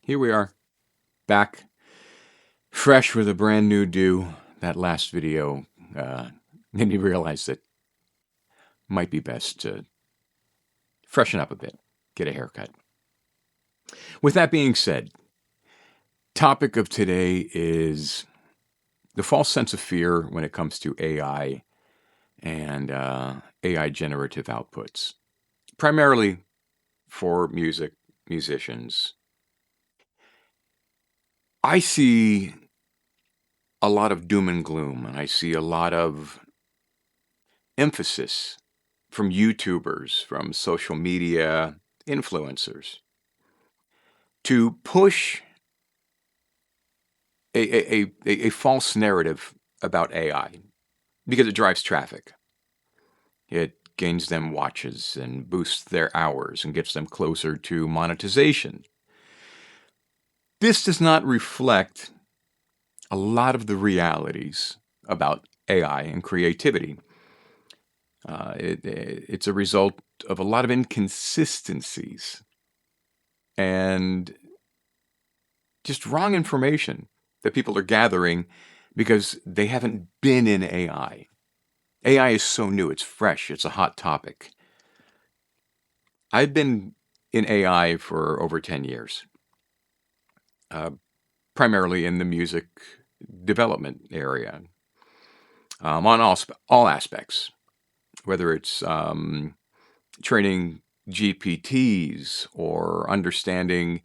Here we are, back, fresh with a brand new do. That last video made me realize that it might be best to freshen up a bit, get a haircut. With that being said, topic of today is the false sense of fear when it comes to AI and AI generative outputs, primarily for musicians. I see a lot of doom and gloom, and I see a lot of emphasis from YouTubers, from social media influencers to push a false narrative about AI because it drives traffic. It gains them watches and boosts their hours and gets them closer to monetization. This does not reflect a lot of the realities about AI and creativity. It's a result of a lot of inconsistencies and just wrong information that people are gathering because they haven't been in AI. AI is so new, it's fresh, it's a hot topic. I've been in AI for over 10 years, primarily in the music development area, on all aspects, whether it's training GPTs or understanding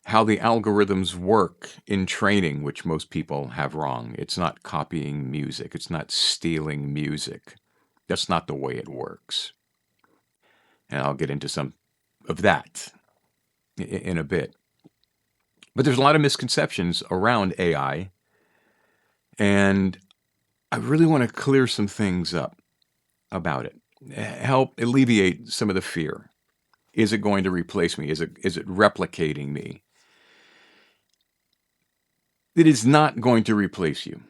how the algorithms work in training, which most people have wrong. It's not copying music. It's not stealing music. That's not the way it works. And I'll get into some of that in a bit. But there's a lot of misconceptions around AI, and I really want to clear some things up about it, help alleviate some of the fear. Is it going to replace me? Is it replicating me? It is not going to replace you.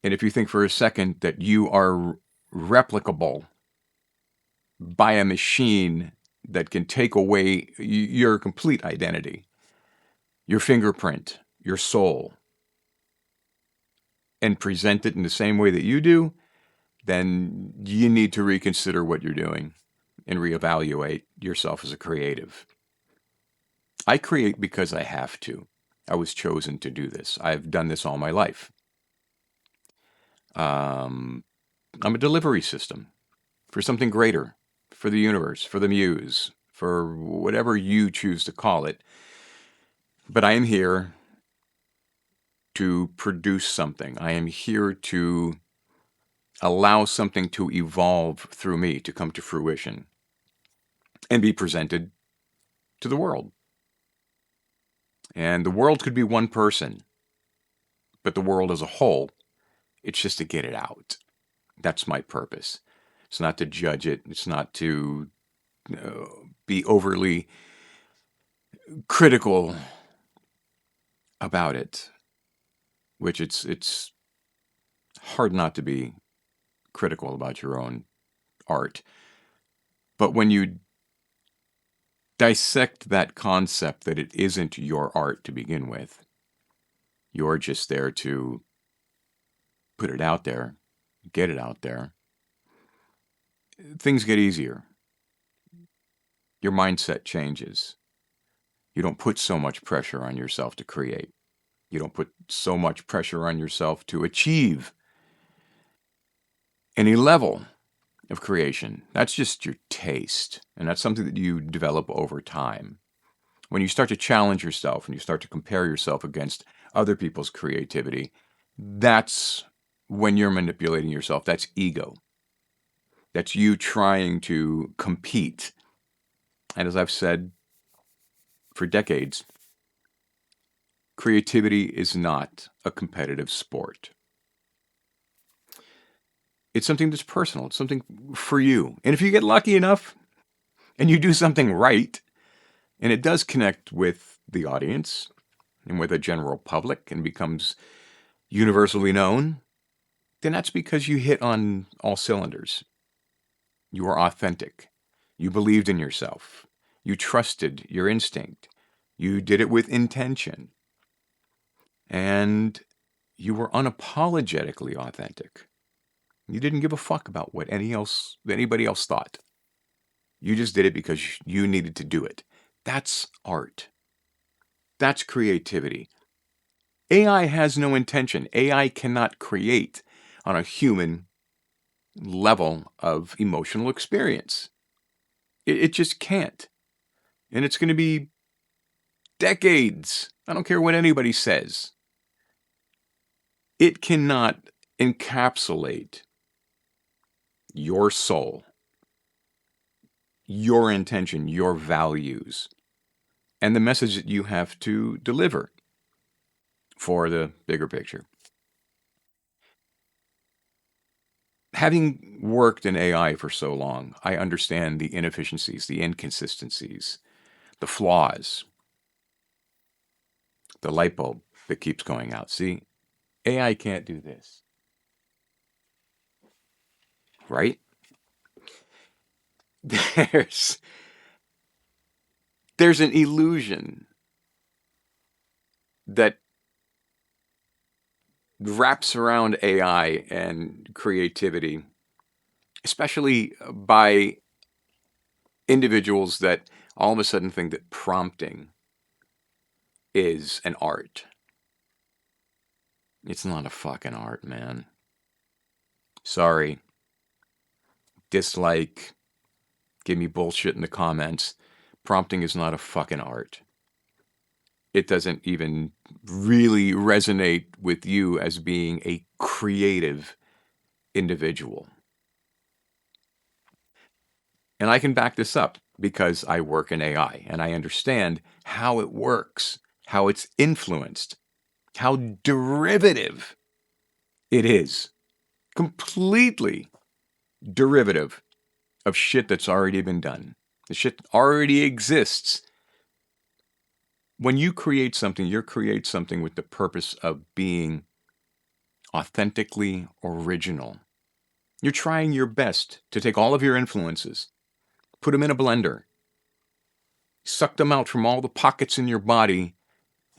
And if you think for a second that you are replicable by a machine that can take away your complete identity, your fingerprint, your soul, and present it in the same way that you do, then you need to reconsider what you're doing and reevaluate yourself as a creative. I create because I have to. I was chosen to do this. I've done this all my life. I'm a delivery system for something greater, for the universe, for the muse, for whatever you choose to call it. But I am here to produce something. I am here to allow something to evolve through me, to come to fruition and be presented to the world. And the world could be one person, but the world as a whole, it's just to get it out. That's my purpose. It's not to judge it. It's not to be overly critical about it, which it's hard not to be critical about your own art. But when you dissect that concept that it isn't your art to begin with, you're just there to put it out there, get it out there, things get easier. Your mindset changes. You don't put so much pressure on yourself to create. You don't put so much pressure on yourself to achieve any level of creation. That's just your taste, and that's something that you develop over time. When you start to challenge yourself and you start to compare yourself against other people's creativity, that's when you're manipulating yourself. That's ego. That's you trying to compete. And as I've said for decades, creativity is not a competitive sport. It's something that's personal. It's something for you. And if you get lucky enough and you do something right, and it does connect with the audience and with a general public and becomes universally known, then that's because you hit on all cylinders. You are authentic. You believed in yourself. You trusted your instinct. You did it with intention. And you were unapologetically authentic. You didn't give a fuck about what anybody else thought. You just did it because you needed to do it. That's art. That's creativity. AI has no intention. AI cannot create on a human level of emotional experience. It just can't. And it's going to be decades. I don't care what anybody says. It cannot encapsulate your soul, your intention, your values, and the message that you have to deliver for the bigger picture. Having worked in AI for so long, I understand the inefficiencies, the inconsistencies, the flaws, the light bulb that keeps going out. See, AI can't do this, right? There's there's an illusion that wraps around AI and creativity, especially by individuals that all of a sudden think that prompting is an art. It's not a fucking art, man. Sorry. Dislike. Give me bullshit in the comments. Prompting is not a fucking art. It doesn't even really resonate with you as being a creative individual. And I can back this up because I work in AI and I understand how it works, how it's influenced, how derivative it is. Completely derivative of shit that's already been done. The shit already exists. When you create something, you create something with the purpose of being authentically original. You're trying your best to take all of your influences, put them in a blender, suck them out from all the pockets in your body,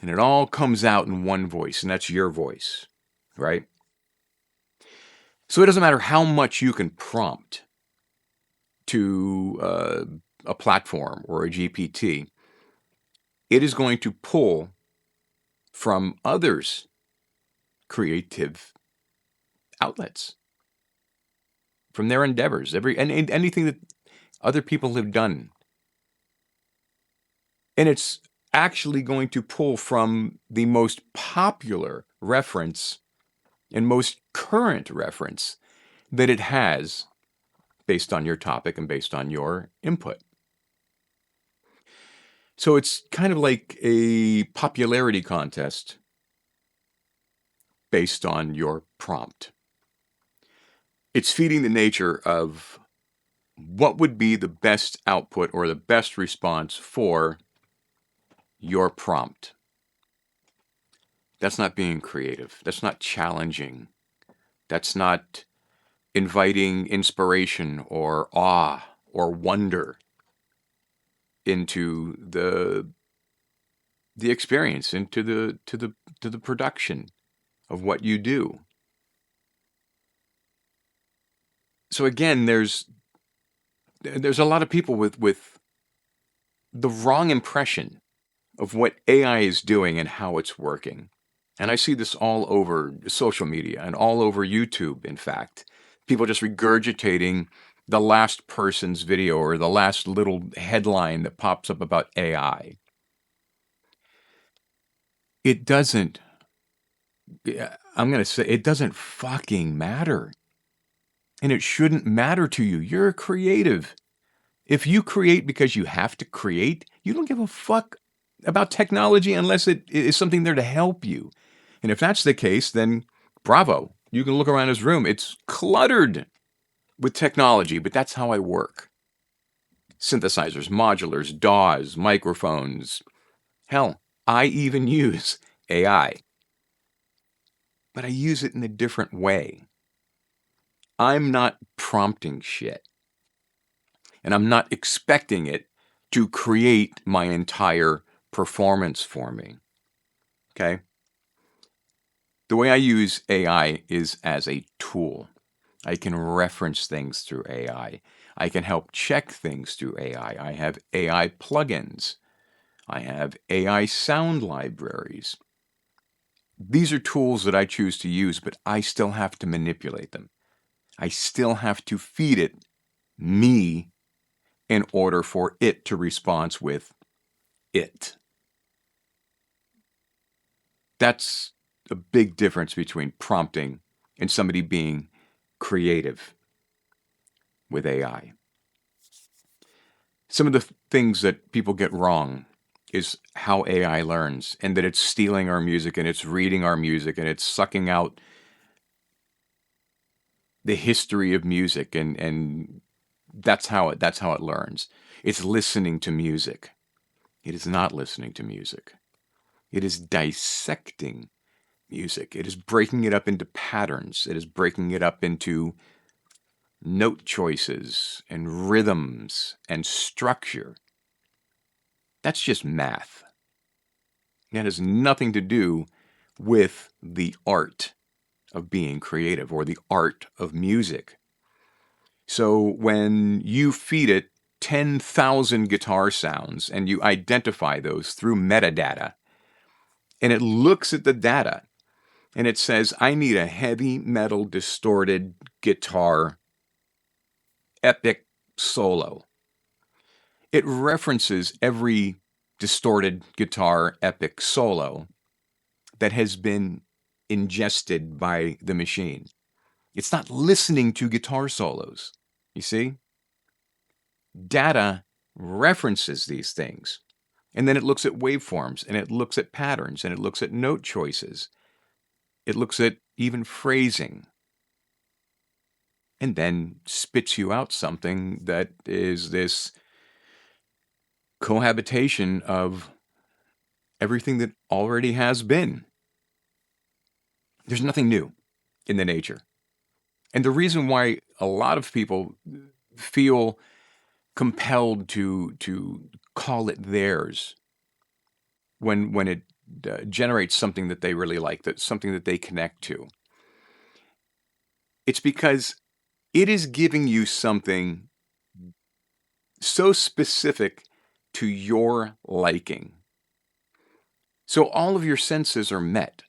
and it all comes out in one voice, and that's your voice, right? So it doesn't matter how much you can prompt to a platform or a GPT, it is going to pull from others' creative outlets, from their endeavors, and anything that other people have done. And it's actually going to pull from the most popular reference and most current reference that it has based on your topic and based on your input. So it's kind of like a popularity contest based on your prompt. It's feeding the nature of what would be the best output or the best response for your prompt. That's not being creative. That's not challenging. That's not inviting inspiration or awe or wonder into the experience, into the production of what you do. So again, there's a lot of people with the wrong impression of what AI is doing and how it's working. And I see this all over social media and all over YouTube, in fact. People just regurgitating the last person's video or the last little headline that pops up about AI. It doesn't, I'm going to say, it doesn't fucking matter. And it shouldn't matter to you. You're a creative. If you create because you have to create, you don't give a fuck about technology unless it is something there to help you. And if that's the case, then bravo. You can look around this room. It's cluttered with technology, but that's how I work. Synthesizers, modulars, DAWs, microphones. Hell, I even use AI. But I use it in a different way. I'm not prompting shit. And I'm not expecting it to create my entire performance for me. Okay? The way I use AI is as a tool. I can reference things through AI. I can help check things through AI. I have AI plugins. I have AI sound libraries. These are tools that I choose to use, but I still have to manipulate them. I still have to feed it me in order for it to respond with it. That's a big difference between prompting and somebody being creative with AI. Some of the things that people get wrong is how AI learns, and that it's stealing our music and it's reading our music and it's sucking out the history of music, and that's how it learns. It's listening to music. It is not listening to music. It is dissecting music. It is breaking it up into patterns. It is breaking it up into note choices and rhythms and structure. That's just math. That has nothing to do with the art of being creative or the art of music. So when you feed it 10,000 guitar sounds and you identify those through metadata, and it looks at the data and it says, I need a heavy metal distorted guitar epic solo. It references every distorted guitar epic solo that has been ingested by the machine. It's not listening to guitar solos. You see? Data references these things. And then it looks at waveforms, and it looks at patterns, and it looks at note choices. It looks at even phrasing. And then spits you out something that is this cohabitation of everything that already has been. There's nothing new in the nature. And the reason why a lot of people feel compelled to call it theirs when it generates something that they really like, that's something that they connect to, it's because it is giving you something so specific to your liking. So all of your senses are met.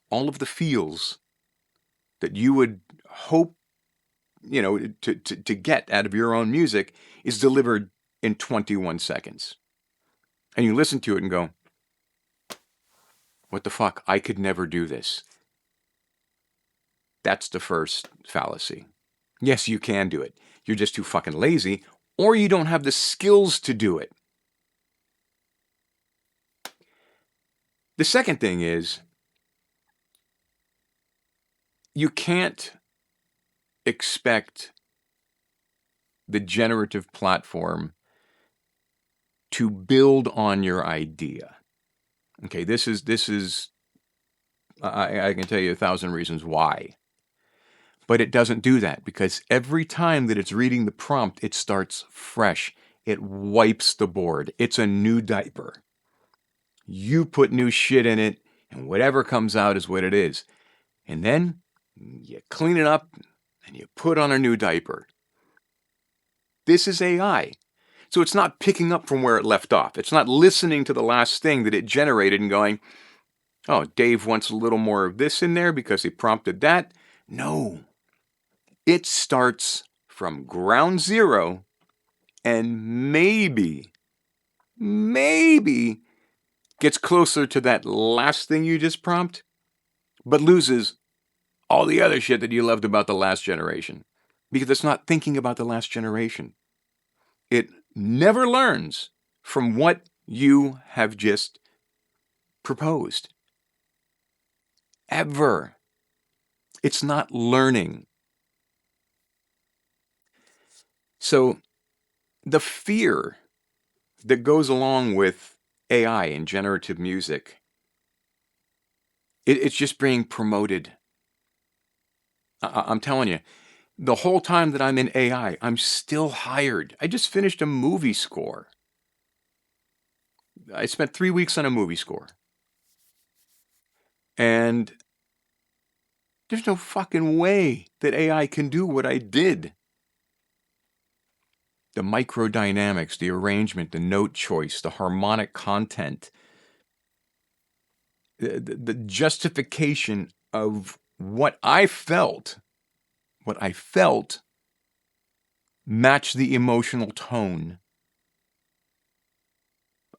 All of the feels that you would hope, to get out of your own music is delivered in 21 seconds. And you listen to it and go, what the fuck? I could never do this. That's the first fallacy. Yes, you can do it. You're just too fucking lazy, or you don't have the skills to do it. The second thing is, you can't expect the generative platform to build on your idea. Okay, this is I can tell you 1,000 reasons why. But it doesn't do that, because every time that it's reading the prompt, it starts fresh. It wipes the board. It's a new diaper. You put new shit in it, and whatever comes out is what it is. And then you clean it up and you put on a new diaper. This is AI. So it's not picking up from where it left off. It's not listening to the last thing that it generated and going, oh, Dave wants a little more of this in there because he prompted that. No. It starts from ground zero and maybe gets closer to that last thing you just prompt, but loses all the other shit that you loved about the last generation, because it's not thinking about the last generation. It never learns from what you have just proposed. Ever. It's not learning. So the fear that goes along with AI and generative music, it's just being promoted. I'm telling you, the whole time that I'm in AI, I'm still hired. I just finished a movie score. I spent 3 weeks on a movie score. And there's no fucking way that AI can do what I did. The microdynamics, the arrangement, the note choice, the harmonic content, the justification of what I felt matched the emotional tone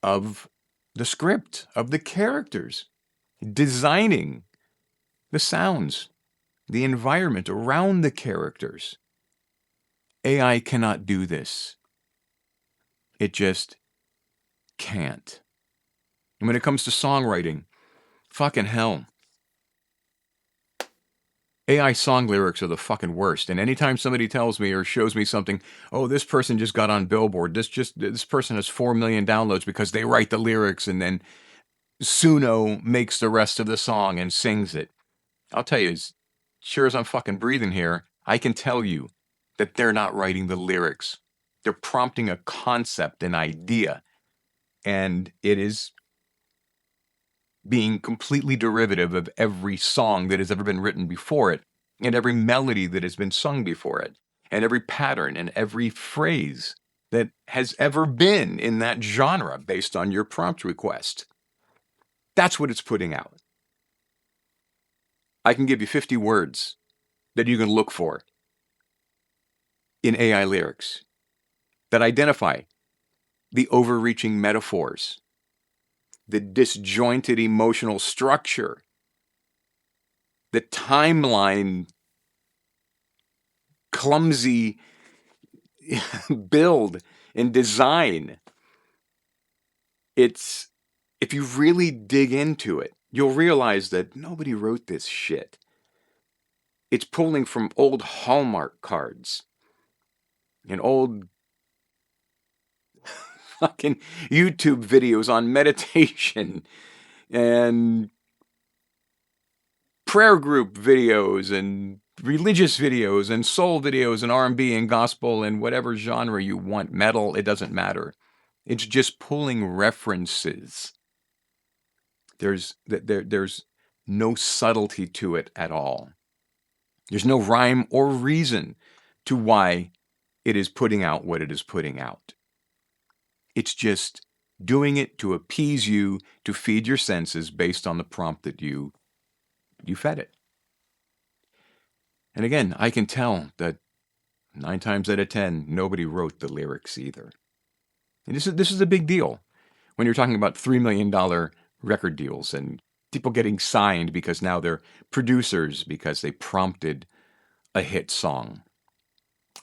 of the script, of the characters, designing the sounds, the environment around the characters. AI cannot do this. It just can't. And when it comes to songwriting, fucking hell. AI song lyrics are the fucking worst. And anytime somebody tells me or shows me something, oh, this person just got on Billboard. This person has 4 million downloads because they write the lyrics and then Suno makes the rest of the song and sings it. I'll tell you, as sure as I'm fucking breathing here, I can tell you that they're not writing the lyrics. They're prompting a concept, an idea, and it is being completely derivative of every song that has ever been written before it, and every melody that has been sung before it, and every pattern and every phrase that has ever been in that genre based on your prompt request. That's what it's putting out. I can give you 50 words that you can look for in AI lyrics that identify the overreaching metaphors, the disjointed emotional structure, the timeline, clumsy build and design. It's, if you really dig into it, you'll realize that nobody wrote this shit. It's pulling from old Hallmark cards and old fucking YouTube videos on meditation and prayer group videos and religious videos and soul videos and R&B and gospel and whatever genre you want, metal, it doesn't matter. It's just pulling references. There's no subtlety to it at all. There's no rhyme or reason to why it is putting out what it is putting out. It's just doing it to appease you, to feed your senses based on the prompt that you fed it. And again, I can tell that 9 times out of 10, nobody wrote the lyrics either. And this is a big deal when you're talking about $3 million record deals and people getting signed because now they're producers because they prompted a hit song.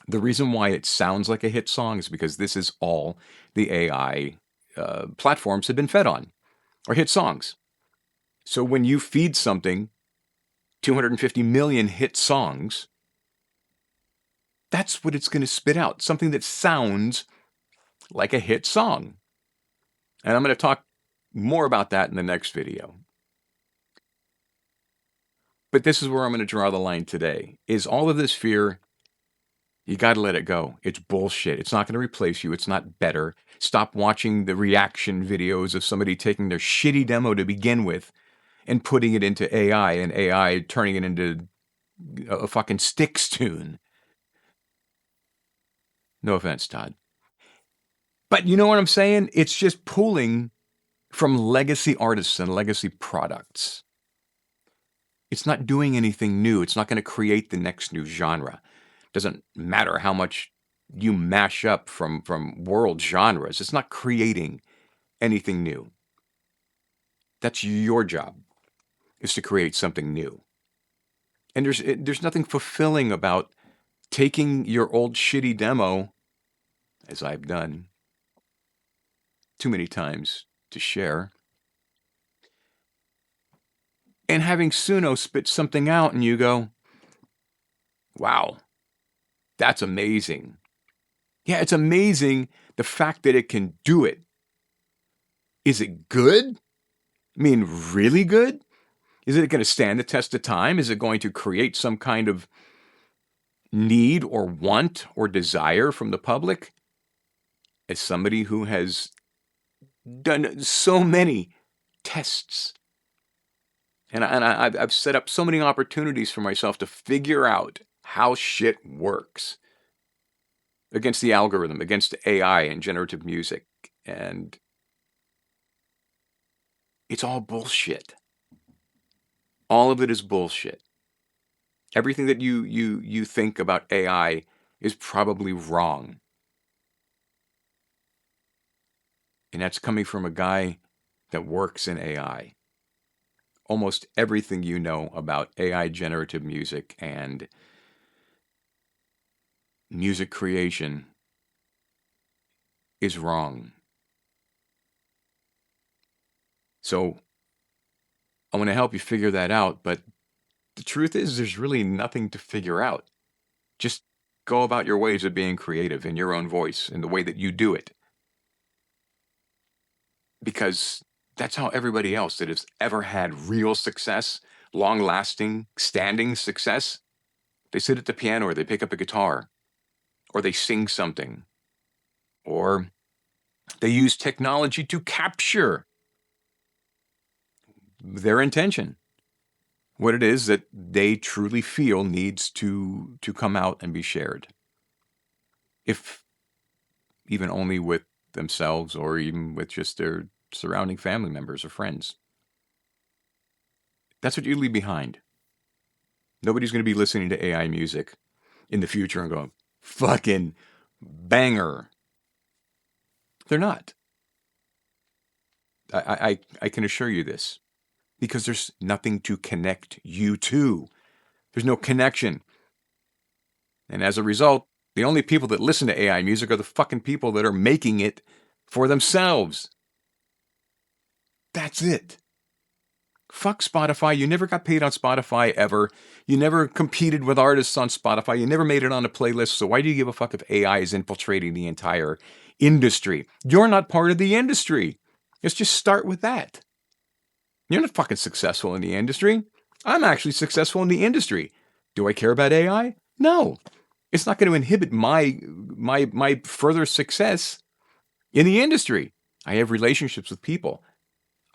The reason why it sounds like a hit song is because this is all the AI platforms have been fed on, or hit songs. So when you feed something 250 million hit songs, that's what it's going to spit out, something that sounds like a hit song. And I'm going to talk more about that in the next video. But this is where I'm going to draw the line today. Is all of this fear, you got to let it go. It's bullshit. It's not going to replace you. It's not better. Stop watching the reaction videos of somebody taking their shitty demo to begin with and putting it into AI and AI turning it into a fucking Styx tune. No offense, Todd. But you know what I'm saying? It's just pulling from legacy artists and legacy products. It's not doing anything new. It's not going to create the next new genre. Doesn't matter how much you mash up from world genres. It's not creating anything new. That's your job, is to create something new. And there's nothing fulfilling about taking your old shitty demo, as I've done too many times to share, and having Suno spit something out and you go, wow, that's amazing. Yeah, it's amazing the fact that it can do it. Is it good? I mean, really good? Is it going to stand the test of time? Is it going to create some kind of need or want or desire from the public? As somebody who has done so many tests. And I've set up so many opportunities for myself to figure out how shit works against the algorithm, against AI and generative music. And it's all bullshit. All of it is bullshit. Everything that you think about AI is probably wrong. And that's coming from a guy that works in AI. Almost everything you know about AI generative music and music creation is wrong. So I want to help you figure that out, but the truth is there's really nothing to figure out. Just go about your ways of being creative in your own voice, in the way that you do it. Because that's how everybody else that has ever had real success, long-lasting, standing success, they sit at the piano or they pick up a guitar or they sing something or they use technology to capture their intention, what it is that they truly feel needs to come out and be shared, if even only with themselves or even with just their surrounding family members or friends. That's what you leave behind. Nobody's going to be listening to AI music in the future and going, fucking banger. They're not. I can assure you this, because there's nothing to connect you to. There's no connection. And as a result, the only people that listen to AI music are the fucking people that are making it for themselves. That's it. Fuck Spotify. You never got paid on Spotify ever. You never competed with artists on Spotify. You never made it on a playlist. So why do you give a fuck if AI is infiltrating the entire industry? You're not part of the industry. Let's just start with that. You're not fucking successful in the industry. I'm actually successful in the industry. Do I care about AI? No. It's not going to inhibit my further success in the industry. I have relationships with people.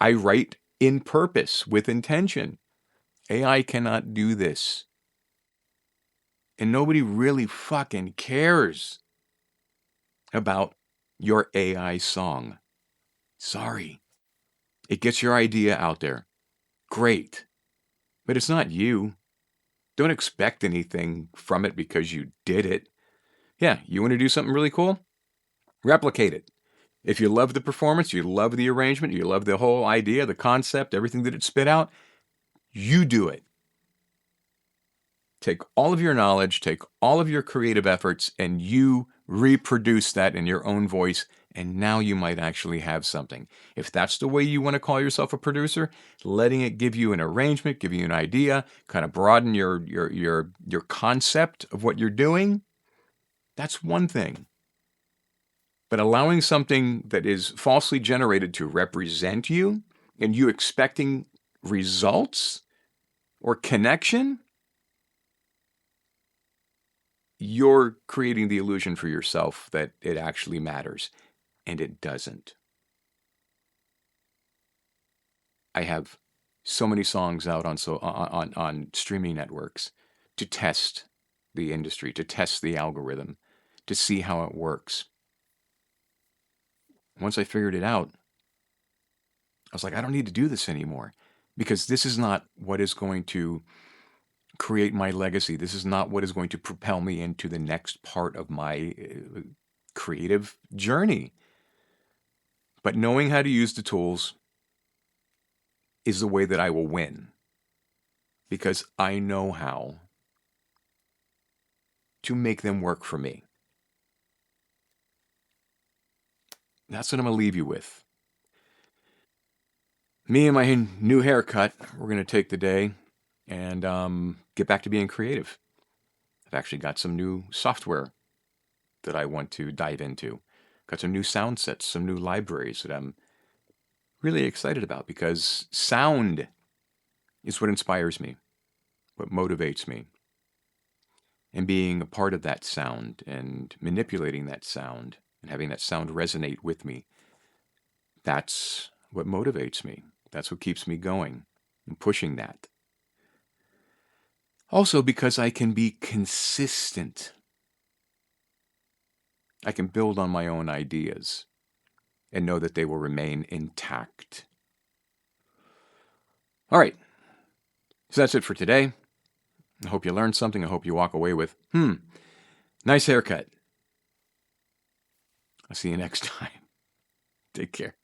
I write in purpose, with intention. AI cannot do this. And nobody really fucking cares about your AI song. Sorry. It gets your idea out there. Great. But it's not you. Don't expect anything from it because you did it. Yeah, you want to do something really cool? Replicate it. If you love the performance, you love the arrangement, you love the whole idea, the concept, everything that it spit out, you do it. Take all of your knowledge, take all of your creative efforts, and you reproduce that in your own voice, and now you might actually have something. If that's the way you want to call yourself a producer, letting it give you an arrangement, give you an idea, kind of broaden your concept of what you're doing, that's one thing. But allowing something that is falsely generated to represent you and you expecting results or connection, you're creating the illusion for yourself that it actually matters, and it doesn't. I have so many songs out on streaming networks to test the industry, to test the algorithm, to see how it works. Once I figured it out, I was like, I don't need to do this anymore, because this is not what is going to create my legacy. This is not what is going to propel me into the next part of my creative journey. But knowing how to use the tools is the way that I will win, because I know how to make them work for me. That's what I'm going to leave you with. Me and my new haircut, we're going to take the day and get back to being creative. I've actually got some new software that I want to dive into. Got some new sound sets, some new libraries that I'm really excited about, because sound is what inspires me, what motivates me. And being a part of that sound and manipulating that sound and having that sound resonate with me, That's what motivates me. That's what keeps me going and pushing that. Also, because I can be consistent. I can build on my own ideas and know that they will remain intact. All right. So that's it for today. I hope you learned something. I hope you walk away with, nice haircut. I'll see you next time. Take care.